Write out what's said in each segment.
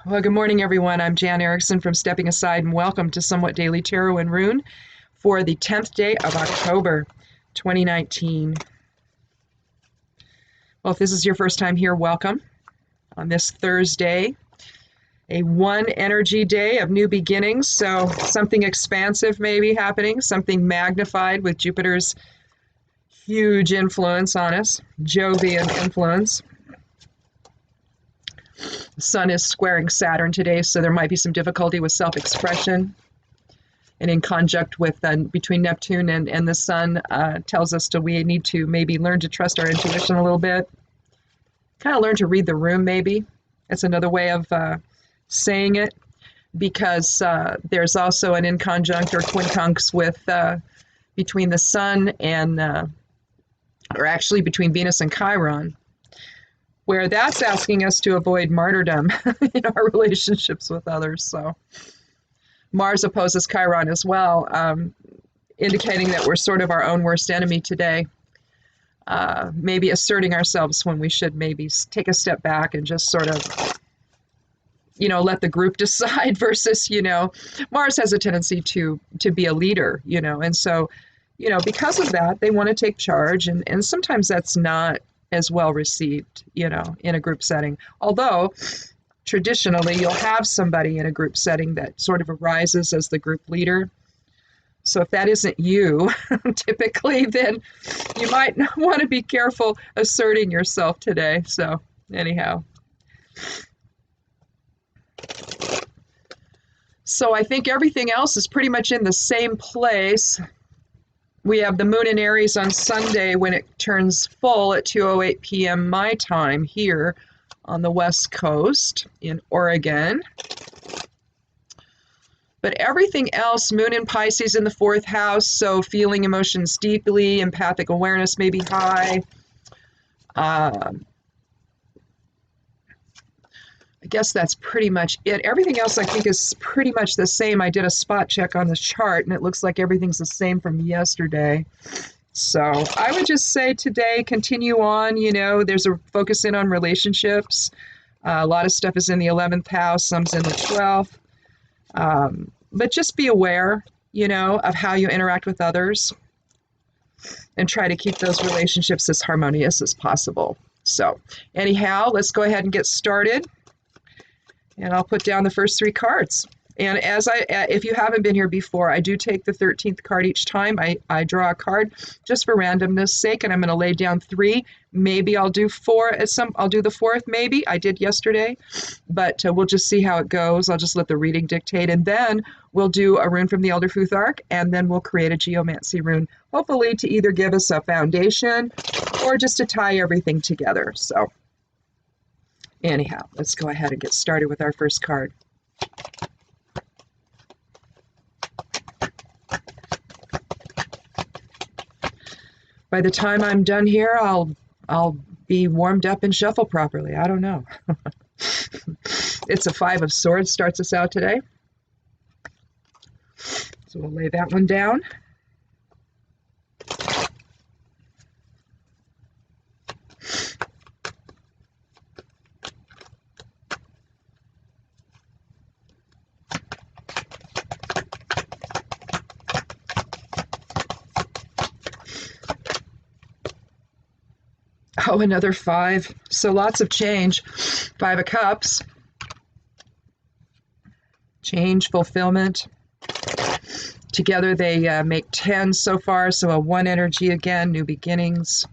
Well, good morning, everyone. I'm Jan Erickson from Stepping Aside, and welcome to Somewhat Daily Tarot and Rune for the 10th day of October 2019. Well, if this is your first time here, welcome. On this Thursday, a one energy day of new beginnings, so something expansive may be happening, something magnified with Jupiter's huge influence on us, Jovian influence. The sun is squaring Saturn today, so there might be some difficulty with self-expression. And in conjunct with between Neptune and the sun tells us we need to maybe learn to trust our intuition a little bit. Kind of learn to read the room, maybe. That's another way of saying it, because there's also an inconjunct or quincunx with between the sun and, or actually between Venus and Chiron, where that's asking us to avoid martyrdom in our relationships with others. So Mars opposes Chiron as well, indicating that we're sort of our own worst enemy today. Maybe asserting ourselves when we should maybe take a step back and just sort of, let the group decide versus, Mars has a tendency to be a leader, and so, because of that, they want to take charge, and sometimes that's not as well received, in a group setting. Although traditionally you'll have somebody in a group setting that sort of arises as the group leader. So if that isn't you, typically, then you might want to be careful asserting yourself today. So anyhow. So I think everything else is pretty much in the same place. We have the moon in Aries on Sunday when it turns full at 2:08 p.m. my time here on the West Coast in Oregon. But everything else, moon in Pisces in the fourth house, so feeling emotions deeply, empathic awareness may be high. I guess that's pretty much it. Everything else I think is pretty much the same. I did a spot check on the chart and it looks like everything's the same from yesterday. So I would just say today, continue on. There's a focus in on relationships. A lot of stuff is in the 11th house, some's in the 12th. But just be aware, of how you interact with others and try to keep those relationships as harmonious as possible. So anyhow, let's go ahead and get started. And I'll put down the first three cards. And if you haven't been here before, I do take the 13th card each time. I draw a card just for randomness sake, and I'm going to lay down three. Maybe I'll do four. I'll do the fourth, maybe. I did yesterday, but we'll just see how it goes. I'll just let the reading dictate, and then we'll do a rune from the Elder Futhark, and then we'll create a geomancy rune, hopefully to either give us a foundation or just to tie everything together. So anyhow, let's go ahead and get started with our first card. By the time I'm done here, I'll be warmed up and shuffle properly. I don't know. It's a 5 of Swords starts us out today. So we'll lay that one down. Oh, another 5. So lots of change. 5 of Cups. Change, fulfillment. Together they make 10 so far. So a 1 energy again, new beginnings.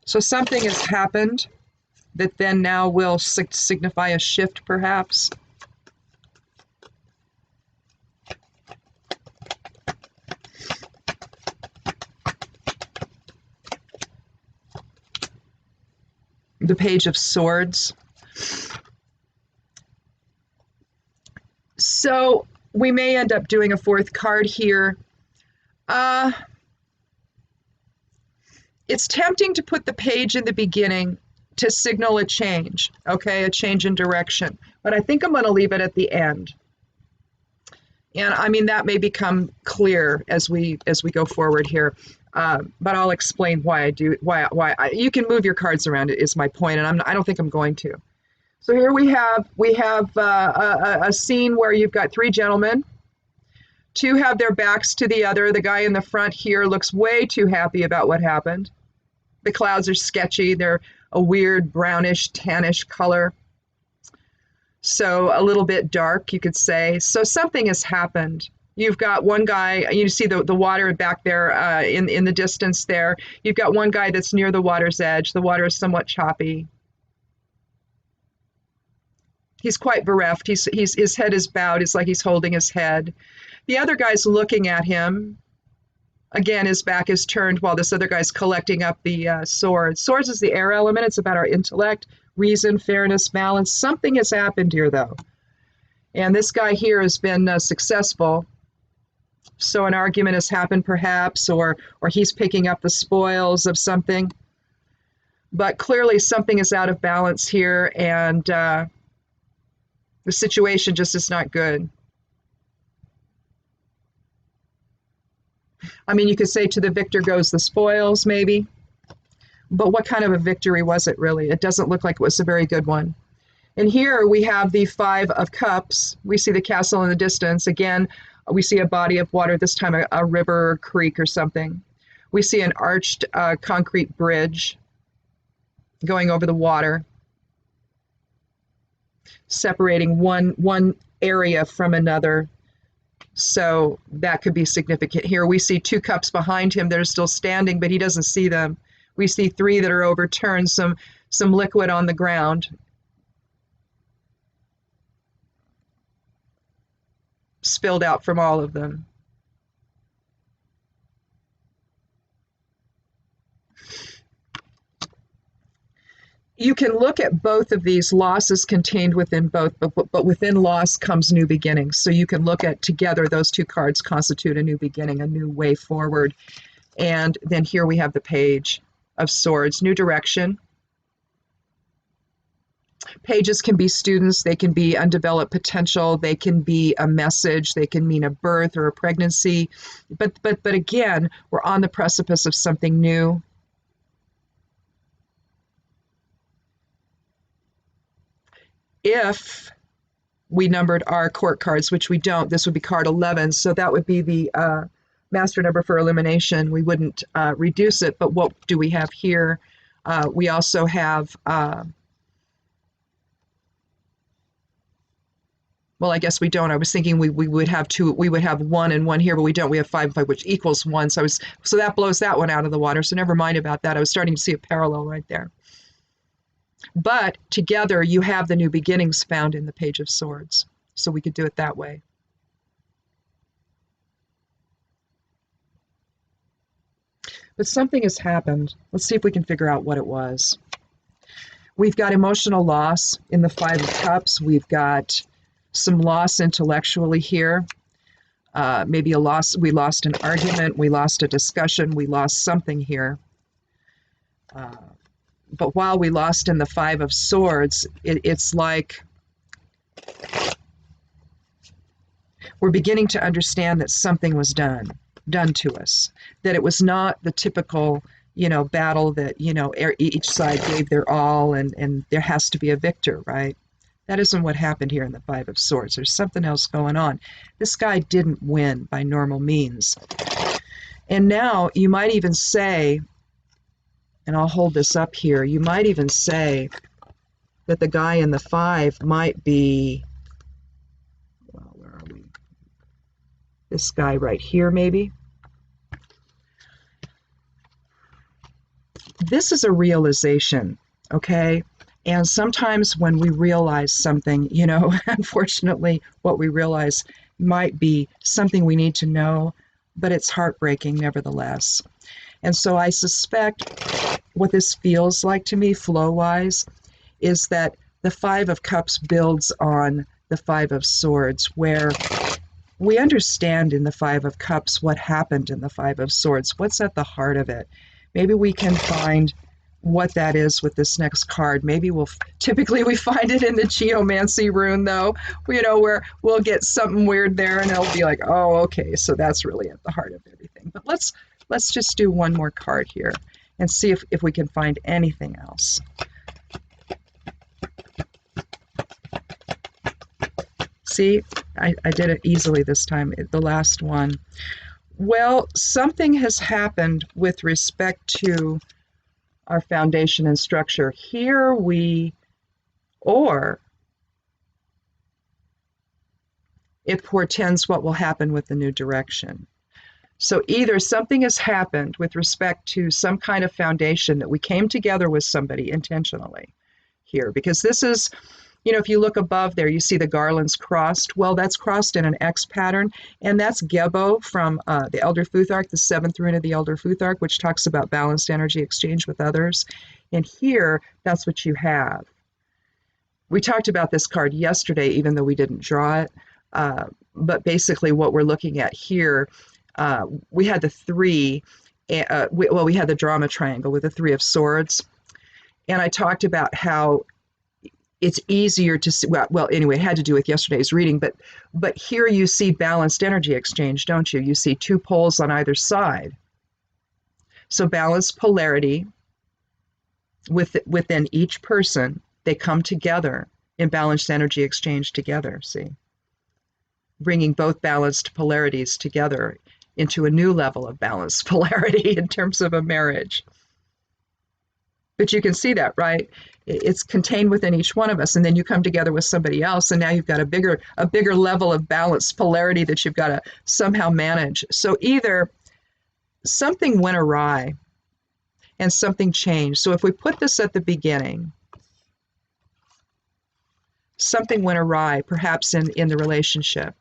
So something has happened that then now will signify a shift, perhaps. The Page of Swords. So we may end up doing a 4th card here. It's tempting to put the page in the beginning to signal a change, okay, a change in direction. But I think I'm going to leave it at the end. And I mean, that may become clear as we go forward here. But I'll explain why I do, you can move your cards around, is my point, and I don't think I'm going to. So here we have a scene where you've got three gentlemen. Two have their backs to the other. The guy in the front here looks way too happy about what happened. The clouds are sketchy. They're a weird brownish, tannish color. So a little bit dark, you could say. So something has happened. You've got one guy, you see the water back there in the distance there. You've got one guy that's near the water's edge. The water is somewhat choppy. He's quite bereft. His head is bowed. It's like he's holding his head. The other guy's looking at him. Again, his back is turned while this other guy's collecting up the swords. Swords is the air element. It's about our intellect, reason, fairness, balance. Something has happened here, though. And this guy here has been successful. So an argument has happened, perhaps, or he's picking up the spoils of something. But clearly something is out of balance here, and the situation just is not good. I mean, you could say to the victor goes the spoils, maybe. But what kind of a victory was it, really? It doesn't look like it was a very good one. And here we have the Five of Cups. We see the castle in the distance. Again, we see a body of water, this time a river or creek or something. We see an arched concrete bridge going over the water, separating one area from another. So that could be significant. Here we see two cups behind him that are still standing, but he doesn't see them. We see three that are overturned, some liquid on the ground. Spilled out from all of them. You can look at both of these. Loss is contained within both, but within loss comes new beginnings. So you can look at together, those two cards constitute a new beginning, a new way forward. And then here we have the Page of Swords, new direction. Pages can be students, they can be undeveloped potential, they can be a message, they can mean a birth or a pregnancy. But again, we're on the precipice of something new. If we numbered our court cards, which we don't, this would be card 11, so that would be the master number for elimination. We wouldn't reduce it, but what do we have here? We also have, well, I guess we don't. I was thinking we would have two, we would have one and one here, but we don't. We have 5 and 5, which equals 1. So that blows that one out of the water. So never mind about that. I was starting to see a parallel right there. But together, you have the new beginnings found in the Page of Swords. So we could do it that way. But something has happened. Let's see if we can figure out what it was. We've got emotional loss in the 5 of Cups. We've got some loss intellectually here. Maybe a loss. We lost an argument. We lost a discussion. We lost something here. But while we lost in the 5 of Swords, it's like we're beginning to understand that something was done to us, that it was not the typical, battle that, each side gave their all and there has to be a victor, right? That isn't what happened here in the 5 of Swords. There's something else going on. This guy didn't win by normal means. And now you might even say, and I'll hold this up here, you might even say that the guy in the 5 might be, well, where are we? This guy right here, maybe. This is a realization, okay? And sometimes when we realize something, unfortunately, what we realize might be something we need to know, but it's heartbreaking nevertheless. And so I suspect what this feels like to me, flow-wise, is that the 5 of Cups builds on the 5 of Swords, where we understand in the 5 of Cups what happened in the 5 of Swords, what's at the heart of it. Maybe we can find what that is with this next card. Maybe typically we find it in the geomancy rune, though, where we'll get something weird there and it'll be like, oh, okay, so that's really at the heart of everything. But let's just do one more card here and see if we can find anything else. See, I did it easily this time, the last one. Well, something has happened with respect to our foundation and structure. Here or it portends what will happen with the new direction. So either something has happened with respect to some kind of foundation that we came together with somebody intentionally here, because this is, if you look above there, you see the garlands crossed. Well, that's crossed in an X pattern, and that's Gebo from the Elder Futhark, the 7th rune of the Elder Futhark, which talks about balanced energy exchange with others. And here, that's what you have. We talked about this card yesterday, even though we didn't draw it. But basically what we're looking at here, we had the three, we had the drama triangle with the 3 of swords. And I talked about how it's easier to see, well, anyway, it had to do with yesterday's reading, but here you see balanced energy exchange, don't you? You see 2 poles on either side. So balanced polarity within each person, they come together in balanced energy exchange together, see? Bringing both balanced polarities together into a new level of balanced polarity in terms of a marriage. But you can see that, right? It's contained within each one of us, and then you come together with somebody else, and now you've got a bigger level of balanced polarity that you've got to somehow manage. So either something went awry and something changed. So if we put this at the beginning, something went awry, perhaps in the relationship.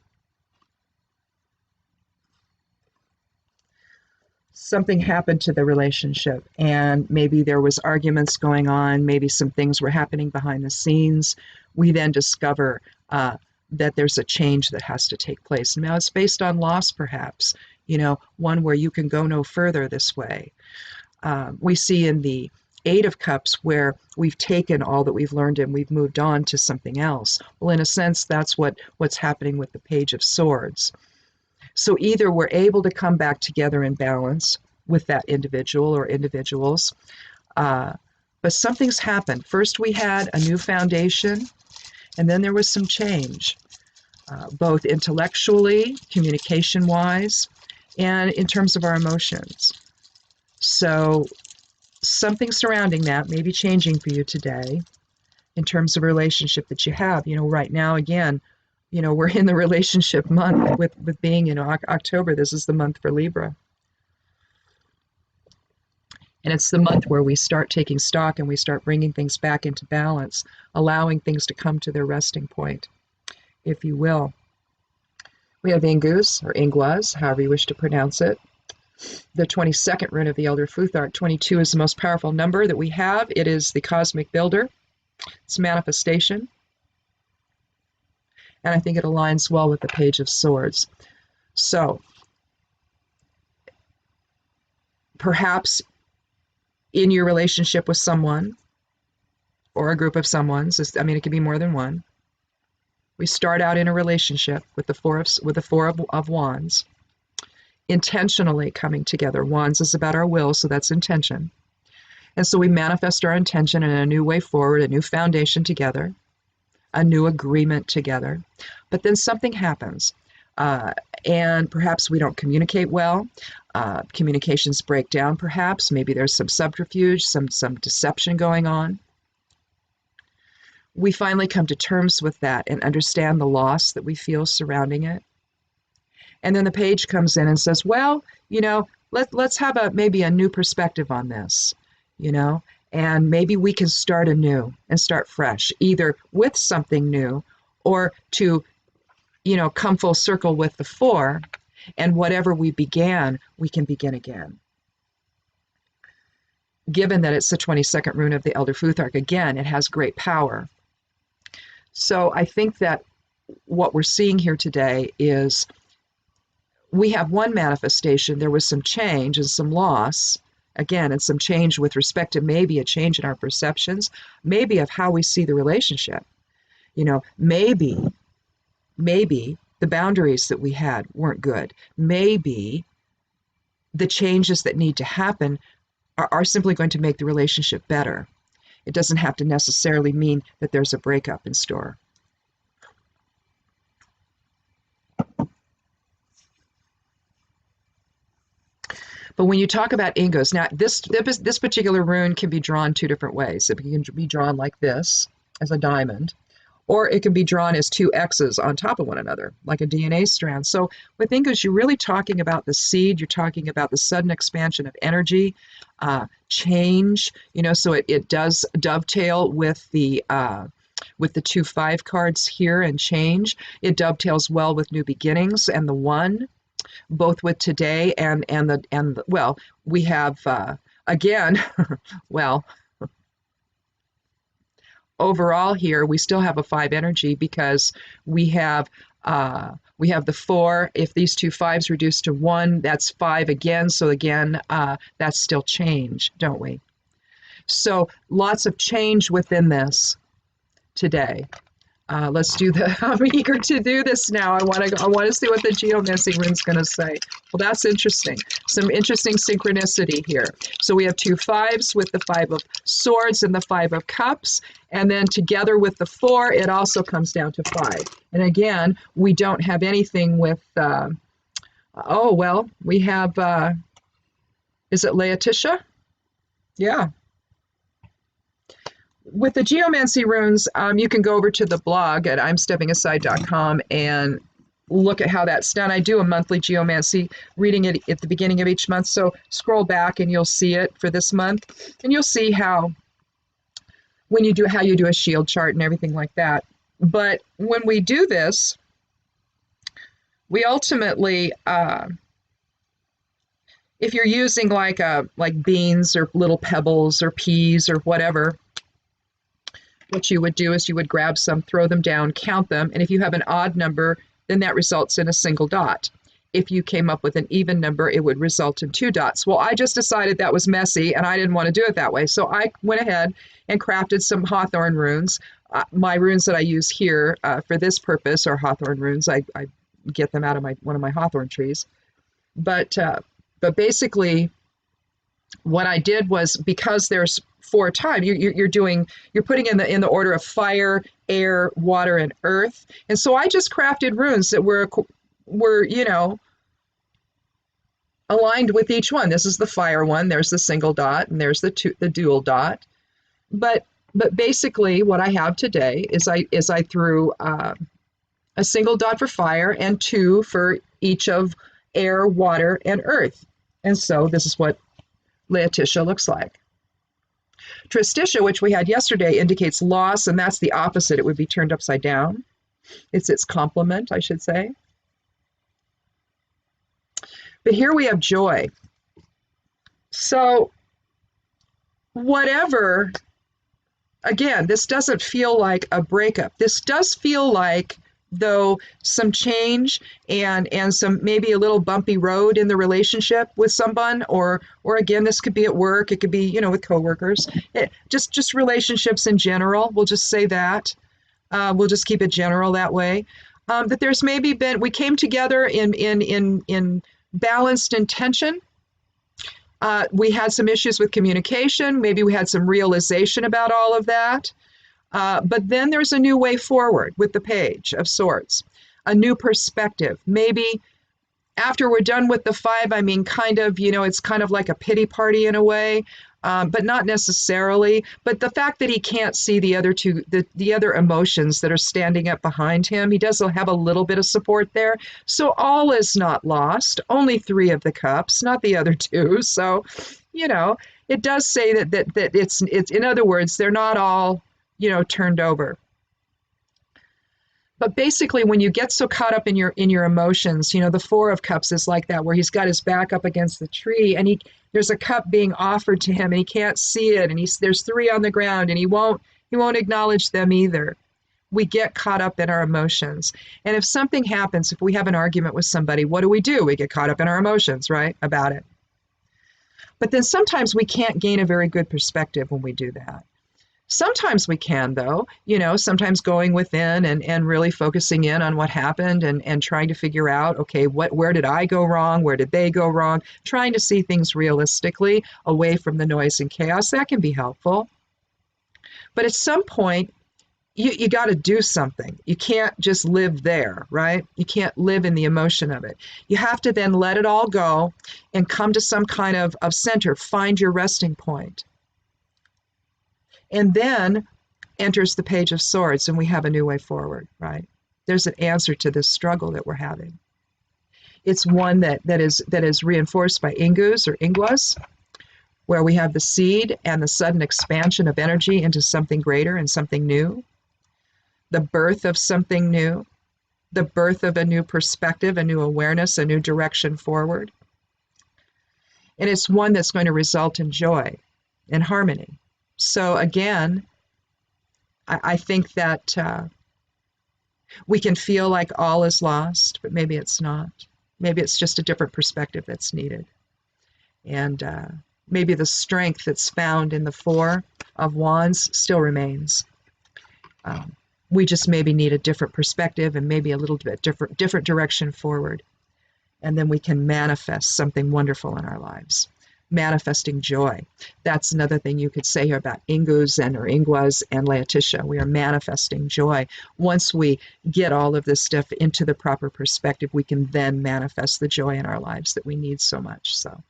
Something happened to the relationship, and maybe there was arguments going on, maybe some things were happening behind the scenes. We then discover that there's a change that has to take place. Now it's based on loss, perhaps, one where you can go no further this way. We see in the 8 of Cups where we've taken all that we've learned and we've moved on to something else. Well, in a sense, that's what's happening with the Page of Swords. So either we're able to come back together in balance with that individual or individuals, but something's happened. First we had a new foundation, and then there was some change, both intellectually, communication-wise, and in terms of our emotions. So something surrounding that may be changing for you today in terms of a relationship that you have. Right now, again, we're in the relationship month with being, October. This is the month for Libra. And it's the month where we start taking stock and we start bringing things back into balance, allowing things to come to their resting point, if you will. We have Ingus, or Inguas, however you wish to pronounce it. The 22nd rune of the Elder Futhark. 22 is the most powerful number that we have. It is the cosmic builder. It's manifestation. And I think it aligns well with the Page of Swords. So, perhaps in your relationship with someone, or a group of someone's, it could be more than one. We start out in a relationship with the Four of Wands, intentionally coming together. Wands is about our will, so that's intention. And so we manifest our intention in a new way forward, a new foundation together, a new agreement together. But then something happens, and perhaps we don't communicate well. Communications break down, perhaps. Maybe there's some subterfuge, some deception going on. We finally come to terms with that and understand the loss that we feel surrounding it. And then the page comes in and says, well, let's have maybe a new perspective on this, and maybe we can start anew and start fresh, either with something new or to, come full circle with the 4, and whatever we began, we can begin again. Given that it's the 22nd rune of the Elder Futhark, again, it has great power. So I think that what we're seeing here today is we have one manifestation. There was some change and some loss, again, and some change with respect to maybe a change in our perceptions, maybe of how we see the relationship. Maybe the boundaries that we had weren't good. Maybe the changes that need to happen are simply going to make the relationship better. It doesn't have to necessarily mean that there's a breakup in store. But when you talk about ingos, now this particular rune can be drawn two different ways. It can be drawn like this, as a diamond, or it can be drawn as two X's on top of one another, like a DNA strand. So with ingos, you're really talking about the seed. You're talking about the sudden expansion of energy, change. So it does dovetail with the 2-5 cards here and change. It dovetails well with new beginnings and the one, both with today and well, we have again, well, overall here we still have a 5 energy because we have the 4. If these two 5s reduce to 1, that's 5 again. So again, that's still change, don't we? So lots of change within this today. Let's do the. I'm eager to do this now. I want to see what the geomancy rune's going to say. Well, that's interesting. Some interesting synchronicity here. So we have 2 5s with the 5 of swords and the 5 of cups, and then together with the 4, it also comes down to 5. And again, we don't have anything with. Oh well, we have. Is it Laetitia? Yeah. With the geomancy runes, you can go over to the blog at imsteppingaside.com and look at how that's done. I do a monthly geomancy reading it at the beginning of each month, so scroll back and you'll see it for this month, and you'll see how you do a shield chart and everything like that. But when we do this, we ultimately, if you're using like beans or little pebbles or peas or whatever, what you would do is you would grab some, throw them down, count them, and if you have an odd number, then that results in a single dot. If you came up with an even number, it would result in 2 dots. Well, I just decided that was messy, and I didn't want to do it that way, so I went ahead and crafted some hawthorn runes. My runes that I use here for this purpose are hawthorn runes. I get them out of one of my hawthorn trees. But basically, what I did was, because there's 4 times, you're putting in the order of fire, air, water, and earth. And so I just crafted runes that were aligned with each one. This is the fire one. There's the single dot, and there's the dual dot. But basically, what I have today is I threw a single dot for fire and 2 for each of air, water, and earth. And so this is what Laetitia looks like. Tristitia, which we had yesterday, indicates loss, and that's the opposite. It would be turned upside down. It's its complement, I should say. But here we have joy. So whatever, again, this doesn't feel like a breakup. This does feel like, though, some change and some maybe a little bumpy road in the relationship with someone, or again, this could be at work, it could be with coworkers, just relationships in general. We'll just say that. We'll just keep it general that way. That there's maybe been, we came together in balanced intention. We had some issues with communication. Maybe we had some realization about all of that. But then there's a new way forward with the Page of Swords, a new perspective. Maybe after we're done with the 5, I mean, kind of, it's kind of like a pity party in a way, but not necessarily. But the fact that he can't see the other two, the other emotions that are standing up behind him, he does have a little bit of support there. So all is not lost. Only 3 of the cups, not the other 2. So, it does say that it's in other words, they're not all turned over. But basically, when you get so caught up in your emotions, the 4 of Cups is like that, where he's got his back up against the tree, and there's a cup being offered to him, and he can't see it, and there's 3 on the ground, and he won't acknowledge them either. We get caught up in our emotions, and if something happens, if we have an argument with somebody, what do? We get caught up in our emotions, right, about it. But then sometimes we can't gain a very good perspective when we do that. Sometimes we can, though, sometimes going within and really focusing in on what happened and trying to figure out, okay, where did I go wrong? Where did they go wrong? Trying to see things realistically away from the noise and chaos, that can be helpful. But at some point, you got to do something. You can't just live there, right? You can't live in the emotion of it. You have to then let it all go and come to some kind of center, find your resting point. And then enters the Page of Swords, and we have a new way forward, right? There's an answer to this struggle that we're having. It's one that is reinforced by Ingus or Ingwas, where we have the seed and the sudden expansion of energy into something greater and something new, the birth of something new, the birth of a new perspective, a new awareness, a new direction forward. And it's one that's going to result in joy and harmony. So again, I think that we can feel like all is lost, but maybe it's not. Maybe it's just a different perspective that's needed. And maybe the strength that's found in the Four of Wands still remains. We just maybe need a different perspective and maybe a little bit different direction forward. And then we can manifest something wonderful in our lives. Manifesting joy. That's another thing you could say here about Ingus or Ingwas and Laetitia. We are manifesting joy. Once we get all of this stuff into the proper perspective, we can then manifest the joy in our lives that we need so much, so,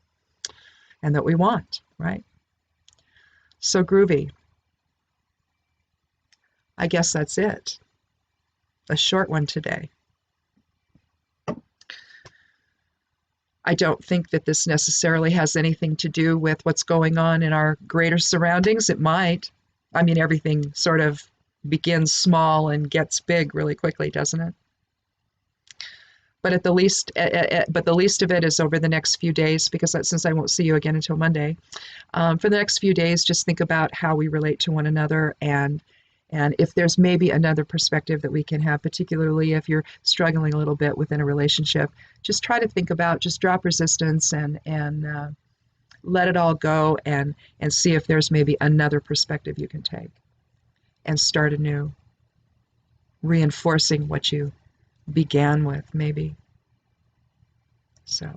and that we want, right? So groovy. I guess that's it. A short one today. I don't think that this necessarily has anything to do with what's going on in our greater surroundings. It might. I mean, everything sort of begins small and gets big really quickly, doesn't it? But at the least, but the least of it is over the next few days, because since I won't see you again until Monday, for the next few days, just think about how we relate to one another, and if there's maybe another perspective that we can have, particularly if you're struggling a little bit within a relationship, just try to think about, just drop resistance and let it all go, and see if there's maybe another perspective you can take and start anew, reinforcing what you began with, maybe. So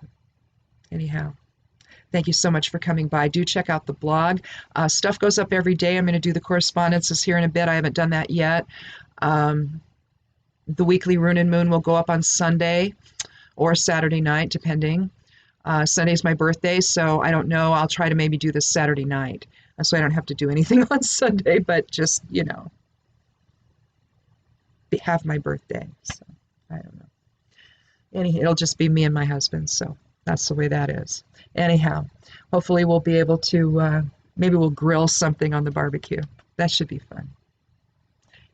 anyhow, thank you so much for coming by. Do check out the blog. Stuff goes up every day. I'm going to do the correspondences here in a bit. I haven't done that yet. The weekly Rune and Moon will go up on Sunday or Saturday night, depending. Sunday's my birthday, so I don't know. I'll try to maybe do this Saturday night, so I don't have to do anything on Sunday, but just, you know, have my birthday. So I don't know. It'll just be me and my husband, so that's the way that is. Anyhow, hopefully we'll be able to, maybe we'll grill something on the barbecue. That should be fun.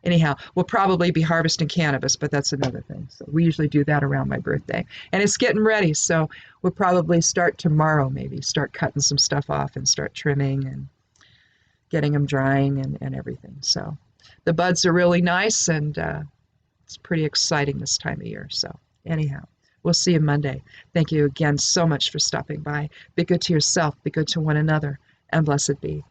Anyhow, we'll probably be harvesting cannabis, but that's another thing. So we usually do that around my birthday. And it's getting ready, so we'll probably start tomorrow, maybe start cutting some stuff off and start trimming and getting them drying and everything. So the buds are really nice, and it's pretty exciting this time of year. So anyhow, we'll see you Monday. Thank you again so much for stopping by. Be good to yourself, be good to one another, and blessed be.